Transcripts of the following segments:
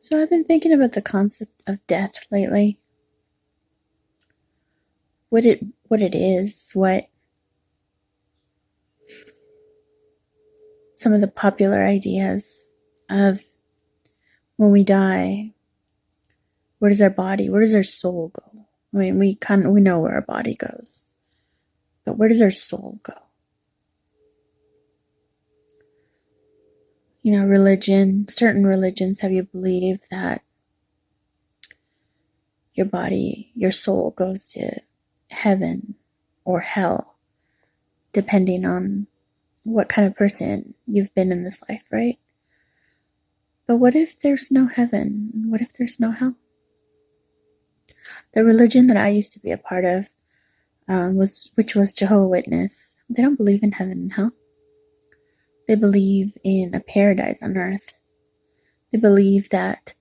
So I've been thinking about the concept of death lately. What it is, what some of the popular ideas of when we die, where does our body, where does our soul go? I mean, we know where our body goes, but where does our soul go? You know, certain religions have you believe that your body, your soul goes to heaven or hell, depending on what kind of person you've been in this life, right? But what if there's no heaven? What if there's no hell? The religion that I used to be a part of which was Jehovah's Witness. They don't believe in heaven and hell. They believe in a paradise on earth. They believe that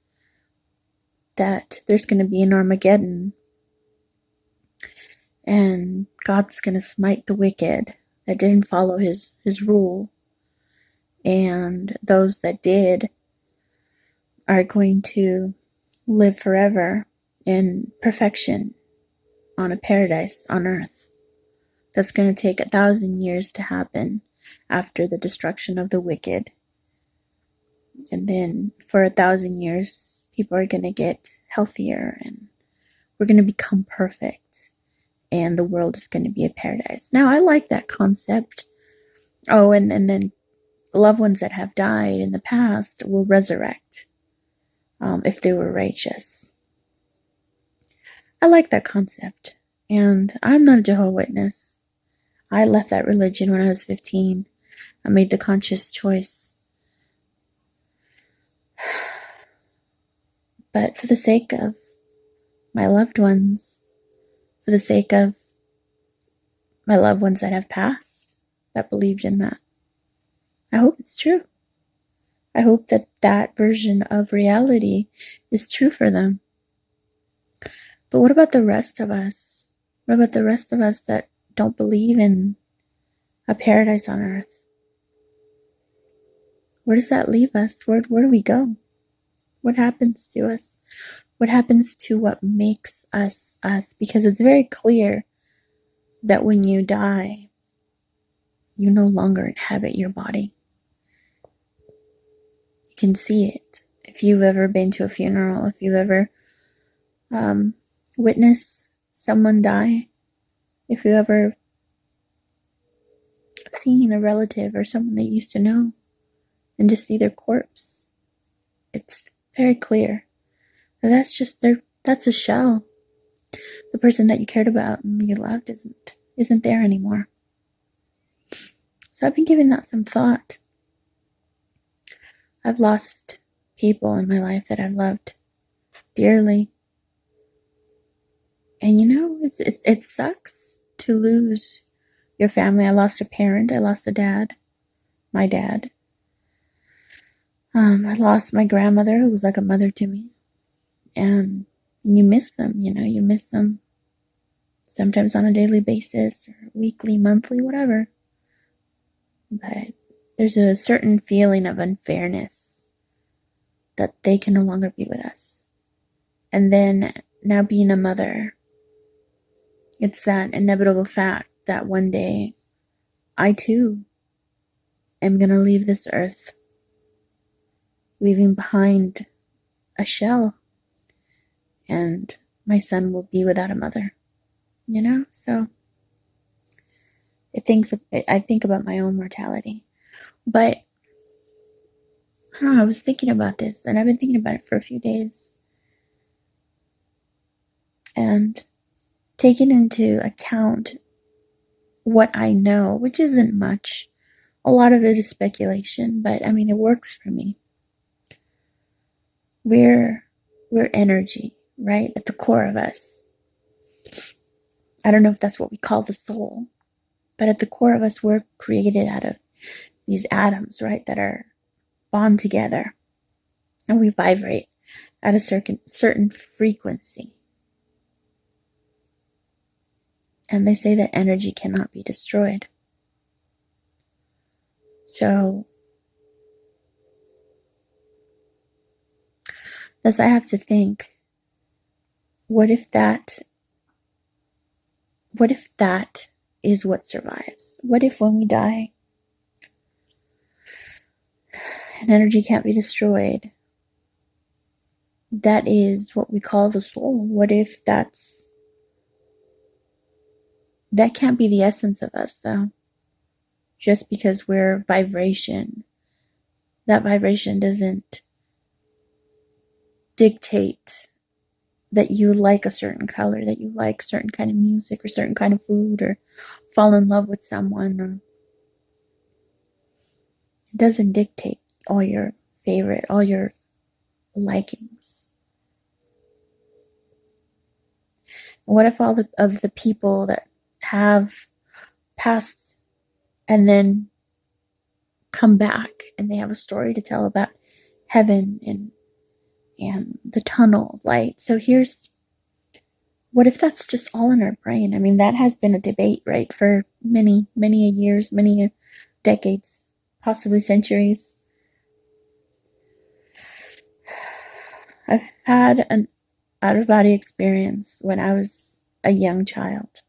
there's going to be an Armageddon, and God's going to smite the wicked that didn't follow his rule, and those that did are going to live forever in perfection on a paradise on earth. That's going to take 1,000 years to happen after the destruction of the wicked. And then for 1,000 years, people are going to get healthier and we're going to become perfect and the world is going to be a paradise. Now, I like that concept. Oh, and then loved ones that have died in the past will resurrect if they were righteous. I like that concept. And I'm not a Jehovah's Witness. I left that religion when I was 15. I made the conscious choice. But for the sake of my loved ones, for the sake of my loved ones that have passed, that believed in that, I hope it's true. I hope that that version of reality is true for them. But what about the rest of us? What about the rest of us that don't believe in a paradise on earth? Where does that leave us? Where do we go? What happens to us? What happens to what makes us us? Because it's very clear that when you die, you no longer inhabit your body. You can see it. If you've ever been to a funeral, if you've ever witnessed someone die, if you ever seen a relative or someone that you used to know and just see their corpse, it's very clear that that's a shell. The person that you cared about and you loved isn't there anymore. So I've been giving that some thought. I've lost people in my life that I've loved dearly. And you know, it sucks to lose your family. I lost a parent. I lost a dad. My dad. I lost my grandmother, who was like a mother to me. And you miss them, you miss them sometimes on a daily basis or weekly, monthly, whatever. But there's a certain feeling of unfairness that they can no longer be with us. And then now being a mother, it's that inevitable fact that one day I too am going to leave this earth, leaving behind a shell, and my son will be without a mother, So I think about my own mortality. But I don't know, I was thinking about this, and I've been thinking about it for a few days. And taking into account what I know, which isn't much, a lot of it is speculation, but I mean, it works for me. We're energy, right? At the core of us. I don't know if that's what we call the soul, but at the core of us, we're created out of these atoms, right? That are bond together, and we vibrate at a certain frequency. And they say that energy cannot be destroyed. So Thus, I have to think, what if that is what survives? What if when we die, and energy can't be destroyed, that is what we call the soul? What if that can't be the essence of us, though? Just because we're vibration, that vibration doesn't dictate that you like a certain color, that you like certain kind of music or certain kind of food, or fall in love with someone, or it doesn't dictate all your likings. What if all of the people that have passed and then come back and they have a story to tell about heaven and the tunnel of light? So what if that's just all in our brain? I mean, that has been a debate, right, for many years, many decades, possibly centuries. I've had an out-of-body experience when I was a young child.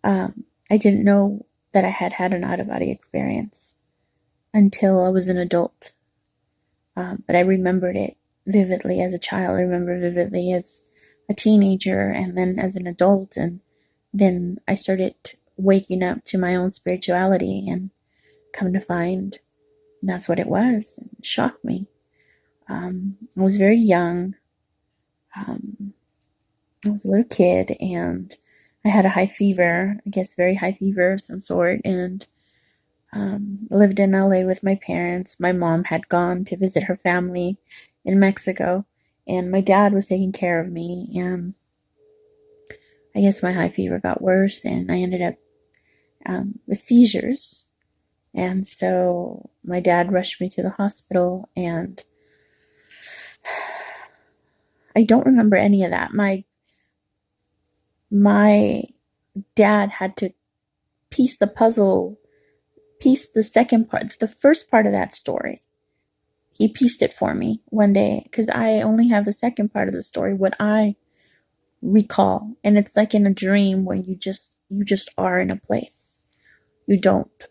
I didn't know that I had an out-of-body experience until I was an adult. But I remembered it vividly as a child. I remember vividly as a teenager, and then as an adult. And then I started waking up to my own spirituality, and come to find that's what it was. It shocked me. I was very young. I was a little kid, and I had a high fever, I guess very high fever of some sort, and lived in LA with my parents. My mom had gone to visit her family in Mexico, and my dad was taking care of me, and I guess my high fever got worse, and I ended up with seizures. And so my dad rushed me to the hospital, and I don't remember any of that. My dad had to piece the second part, the first part of that story. He pieced it for me one day, because I only have the second part of the story, what I recall. And it's like in a dream where you just are in a place. You don't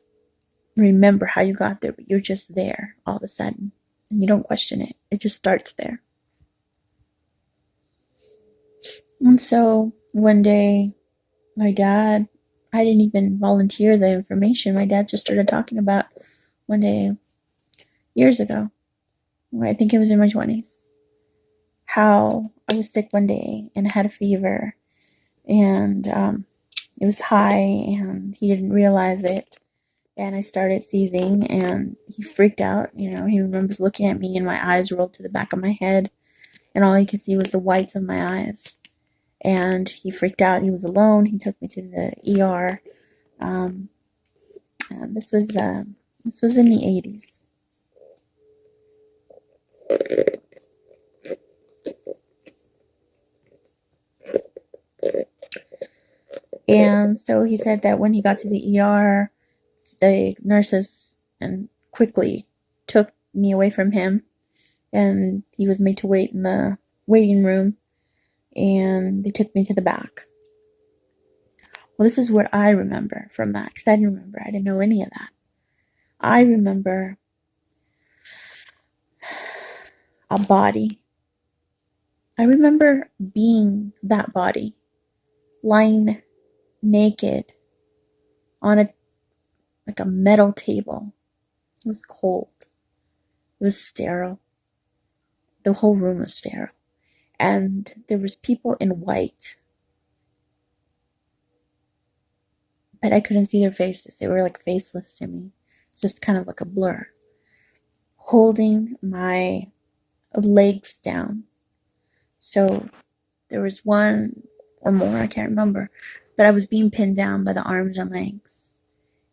remember how you got there, but you're just there all of a sudden. And you don't question it. It just starts there. And so one day, my dad, I didn't even volunteer the information. My dad just started talking about one day, years ago, I think it was in my 20s, how I was sick one day and I had a fever, and it was high, and he didn't realize it, and I started seizing, and he freaked out. He remembers looking at me, and my eyes rolled to the back of my head, and all he could see was the whites of my eyes. And he freaked out. He was alone. He took me to the ER. This was in the 80s. And so he said that when he got to the ER, the nurses quickly took me away from him, and he was made to wait in the waiting room, and they took me to the back. Well, this is what I remember from that, because I didn't know any of that. I remember a body. I remember being that body, lying naked on a metal table. It was cold. It was sterile. The whole room was sterile. And there was people in white, but I couldn't see their faces. They were like faceless to me. It's just kind of like a blur. Holding my legs down. So there was one or more, I can't remember, but I was being pinned down by the arms and legs.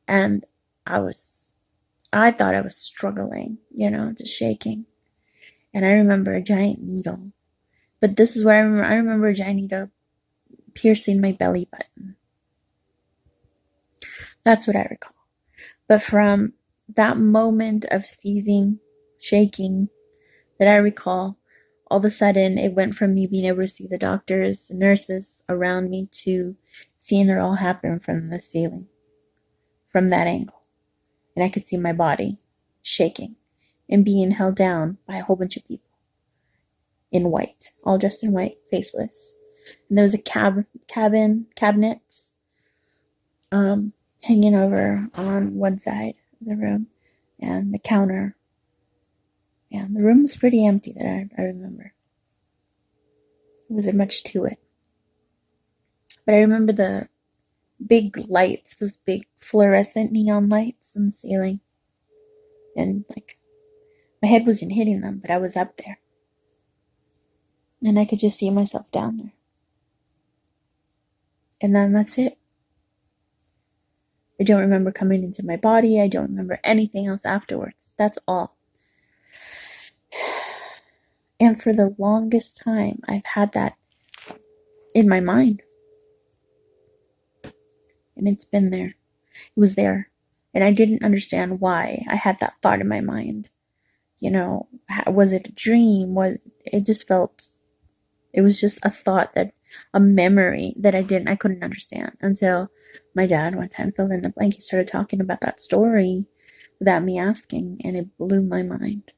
And I thought I was struggling, just shaking. And I remember a giant needle. But this is where I remember a giant needle piercing my belly button. That's what I recall. But from that moment of seizing, shaking, that I recall, all of a sudden it went from me being able to see the doctors, the nurses around me, to seeing it all happen from the ceiling, from that angle. And I could see my body shaking and being held down by a whole bunch of people in white, all dressed in white, faceless. And there was a cabinets hanging over on one side of the room, and the counter. And the room was pretty empty that I remember. There wasn't much to it. But I remember the big lights, those big fluorescent neon lights on the ceiling. And like, my head wasn't hitting them, but I was up there. And I could just see myself down there. And then that's it. I don't remember coming into my body. I don't remember anything else afterwards. That's all. And for the longest time, I've had that in my mind. And it's been there. It was there. And I didn't understand why I had that thought in my mind. You know, was it a dream? It just felt, it was just a thought, that a memory that I couldn't understand until my dad one time filled in the blank. He started talking about that story without me asking, and it blew my mind.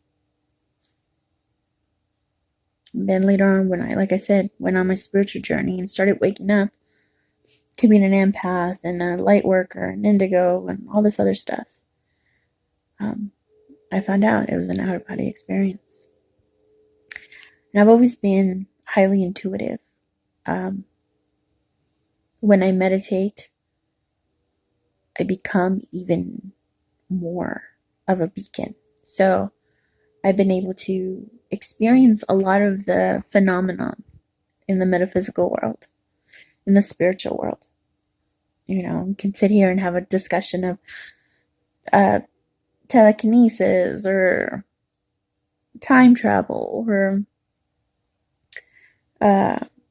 And then later on, when I, like I said, went on my spiritual journey and started waking up to being an empath and a light worker and indigo and all this other stuff, I found out it was an out-of-body experience. And I've always been highly intuitive. When I meditate, I become even more of a beacon. So I've been able to experience a lot of the phenomenon in the metaphysical world, in the spiritual world. You know, we can sit here and have a discussion of telekinesis or time travel or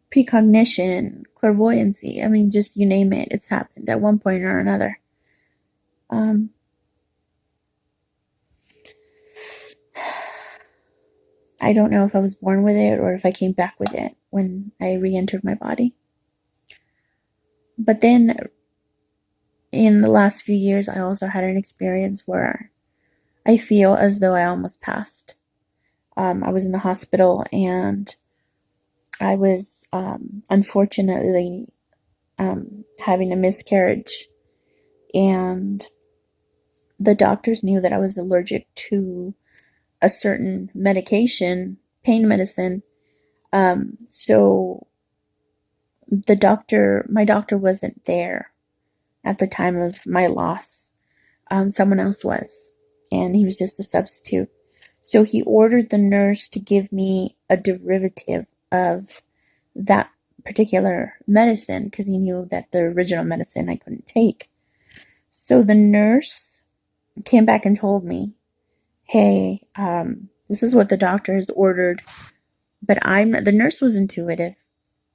precognition, clairvoyancy. I mean, just you name it, it's happened at one point or another. I don't know if I was born with it or if I came back with it when I re-entered my body. But then in the last few years, I also had an experience where I feel as though I almost passed. I was in the hospital and I was unfortunately having a miscarriage, and the doctors knew that I was allergic to a certain medication, pain medicine. So my doctor wasn't there at the time of my loss. Someone else was, and he was just a substitute. So he ordered the nurse to give me a derivative of that particular medicine because he knew that the original medicine I couldn't take. So the nurse came back and told me, hey, this is what the doctor has ordered. But the nurse was intuitive.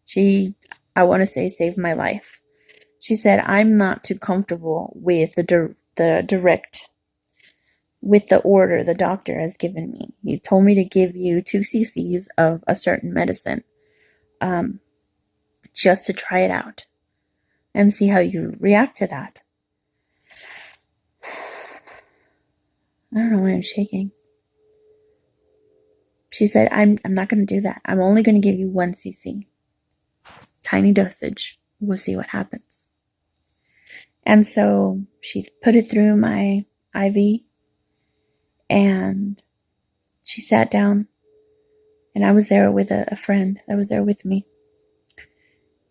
She, I want to say, saved my life. She said, I'm not too comfortable with with the order the doctor has given me. He told me to give you 2 cc's of a certain medicine, just to try it out and see how you react to that. I don't know why I'm shaking. She said, I'm not going to do that. I'm only going to give you 1 cc. Tiny dosage. We'll see what happens. And so she put it through my IV, and she sat down, and I was there with a friend that was there with me.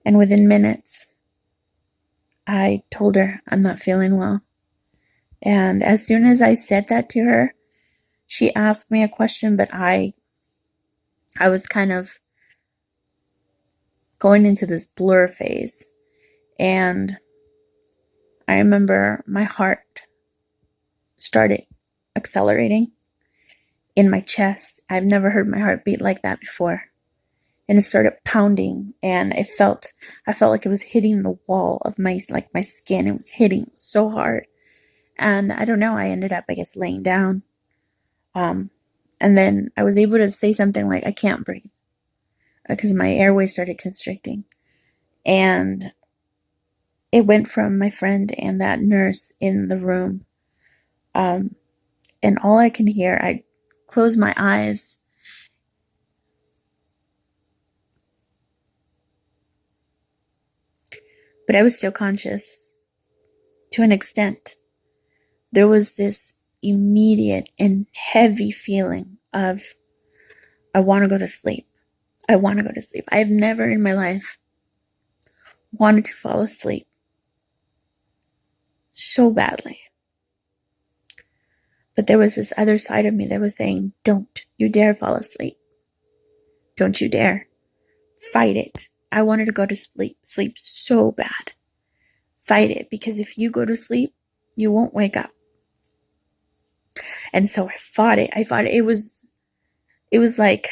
And within minutes, I told her I'm not feeling well. And as soon as I said that to her, she asked me a question, but I was kind of going into this blur phase. And I remember my heart started accelerating in my chest. I've never heard my heart beat like that before. And it started pounding, and I felt like it was hitting the wall of my skin. It was hitting so hard. And I don't know, I ended up, I guess, laying down. And then I was able to say something like, I can't breathe, because my airway started constricting. And it went from my friend and that nurse in the room. And all I can hear, I close my eyes, but I was still conscious to an extent. There was this immediate and heavy feeling of, I want to go to sleep. I want to go to sleep. I've never in my life wanted to fall asleep so badly. But there was this other side of me that was saying, don't you dare fall asleep. Don't you dare. Fight it. I wanted to go to sleep so bad. Fight it, because if you go to sleep, you won't wake up. And so I fought it. It was like,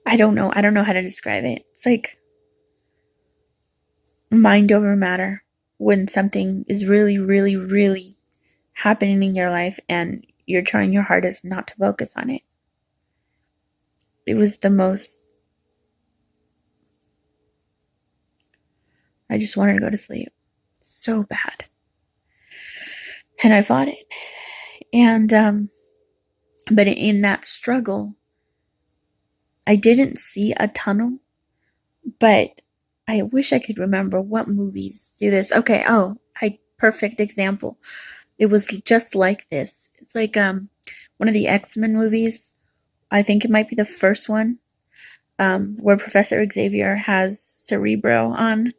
I don't know how to describe it. It's like mind over matter when something is really, really, really happening in your life and you're trying your hardest not to focus on it. It was the most, I just wanted to go to sleep so bad. And I fought it. And, but in that struggle, I didn't see a tunnel, but I wish I could remember what movies do this. Okay, perfect example. It was just like this. It's like one of the X-Men movies. I think it might be the first one, where Professor Xavier has Cerebro on,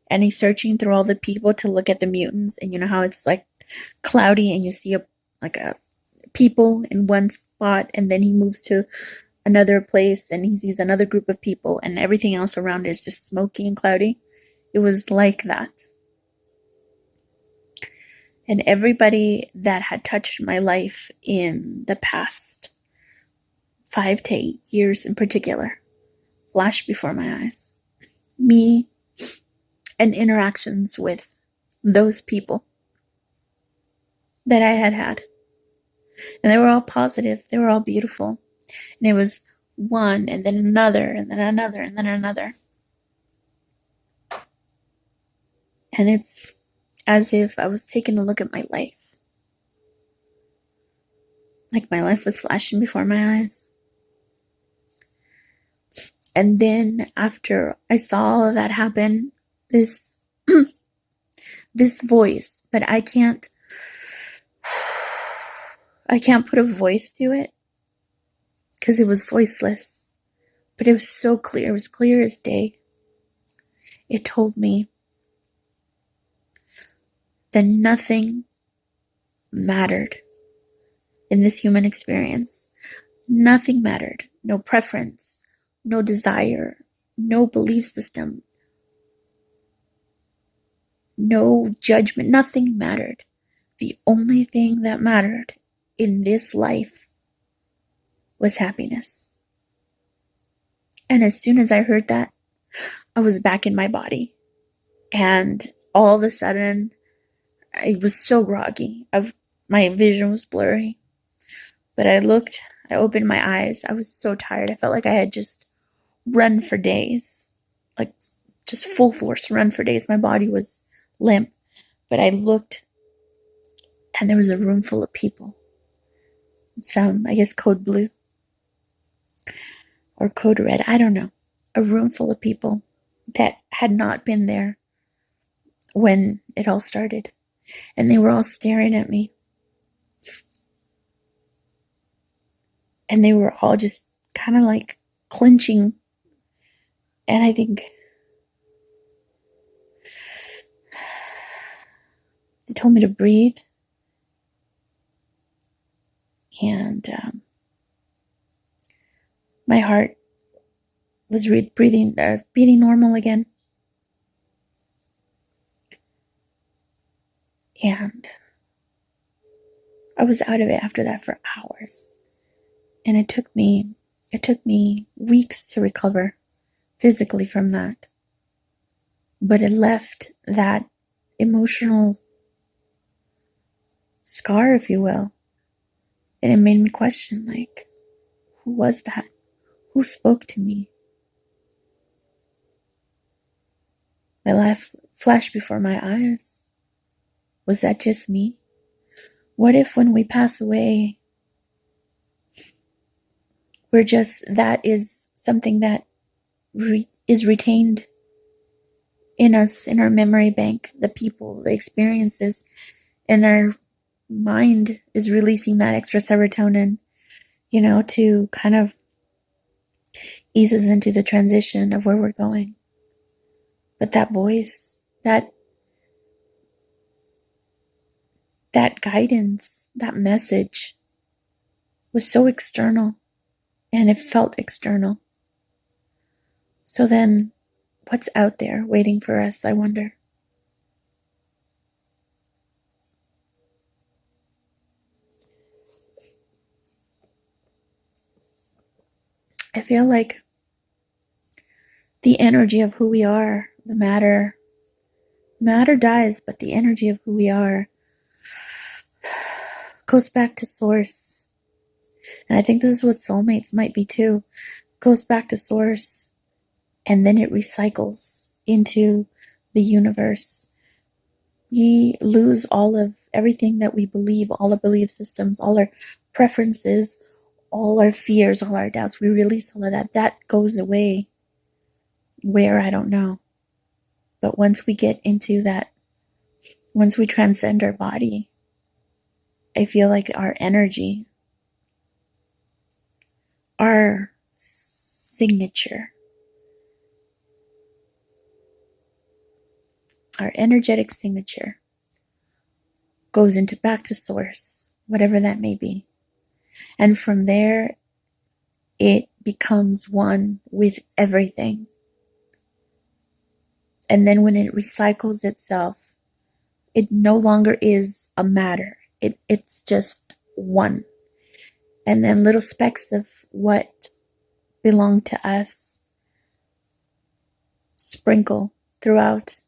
and he's searching through all the people to look at the mutants. And you know how it's like cloudy, and you see a people in one spot, and then he moves to another place and he sees another group of people, and everything else around is just smoky and cloudy. It was like that. And everybody that had touched my life in the past 5 to 8 years in particular flashed before my eyes. Me and interactions with those people that I had had. And they were all positive. They were all beautiful. And it was one, and then another, and then another, and then another. And it's as if I was taking a look at my life. Like my life was flashing before my eyes. And then after I saw all of that happen, this this voice, but I can't put a voice to it because it was voiceless, but it was so clear. It was clear as day. It told me that nothing mattered in this human experience. Nothing mattered. No preference, no desire, no belief system, no judgment. Nothing mattered. The only thing that mattered in this life was happiness. And as soon as I heard that, I was back in my body. And all of a sudden, I was so groggy. My vision was blurry. But I opened my eyes. I was so tired. I felt like I had just run for days. Like just full force run for days. My body was limp. But I looked, and there was a room full of people. Some, I guess, code blue. Or code red. I don't know. A room full of people that had not been there when it all started. And they were all staring at me. And they were all just kind of like clenching. And I think they told me to breathe. And my heart was beating normal again. And I was out of it after that for hours. And it took me weeks to recover physically from that. But it left that emotional scar, if you will. And it made me question, like, who was that? Who spoke to me? My life flashed before my eyes. Was that just me? What if when we pass away, that is something that is retained in us, in our memory bank, the people, the experiences, and our mind is releasing that extra serotonin, to kind of ease us into the transition of where we're going. But that voice, that guidance, that message was so external, and it felt external. So then, what's out there waiting for us, I wonder? I feel like the energy of who we are, the matter dies, but the energy of who we are goes back to source. And I think this is what soulmates might be too. Goes back to source, and then it recycles into the universe. We lose all of everything that we believe, all our belief systems, all our preferences, all our fears, all our doubts. We release all of that. That goes away. Where, I don't know. But once we get into that, once we transcend our body, I feel like our energy, our signature, our energetic signature goes into back to source, whatever that may be. And from there, it becomes one with everything. And then when it recycles itself, it no longer is a matter. It's just one. And then little specks of what belong to us sprinkle throughout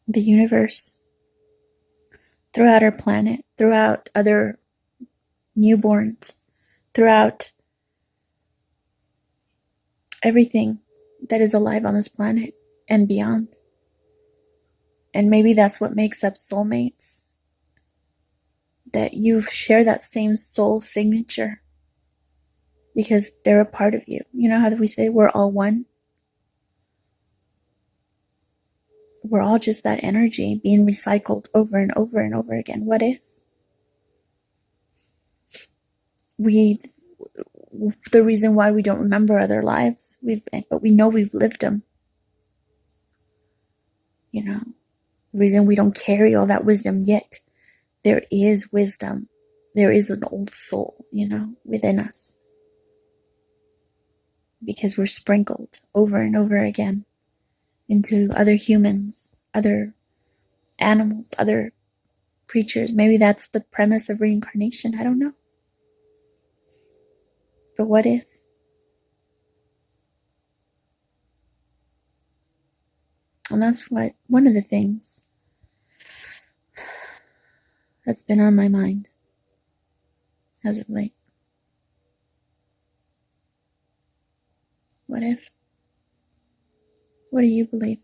the universe, throughout our planet, throughout other newborns, throughout everything that is alive on this planet and beyond. And maybe that's what makes up soulmates, that you share that same soul signature because they're a part of you. You know how we say we're all one? We're all just that energy being recycled over and over and over again. What if the reason why we don't remember other lives, but we know we've lived them. The reason we don't carry all that wisdom yet, there is wisdom. There is an old soul, within us. Because we're sprinkled over and over again into other humans, other animals, other creatures. Maybe that's the premise of reincarnation. I don't know. But what if? And that's one of the things that's been on my mind as of late. What if? What do you believe?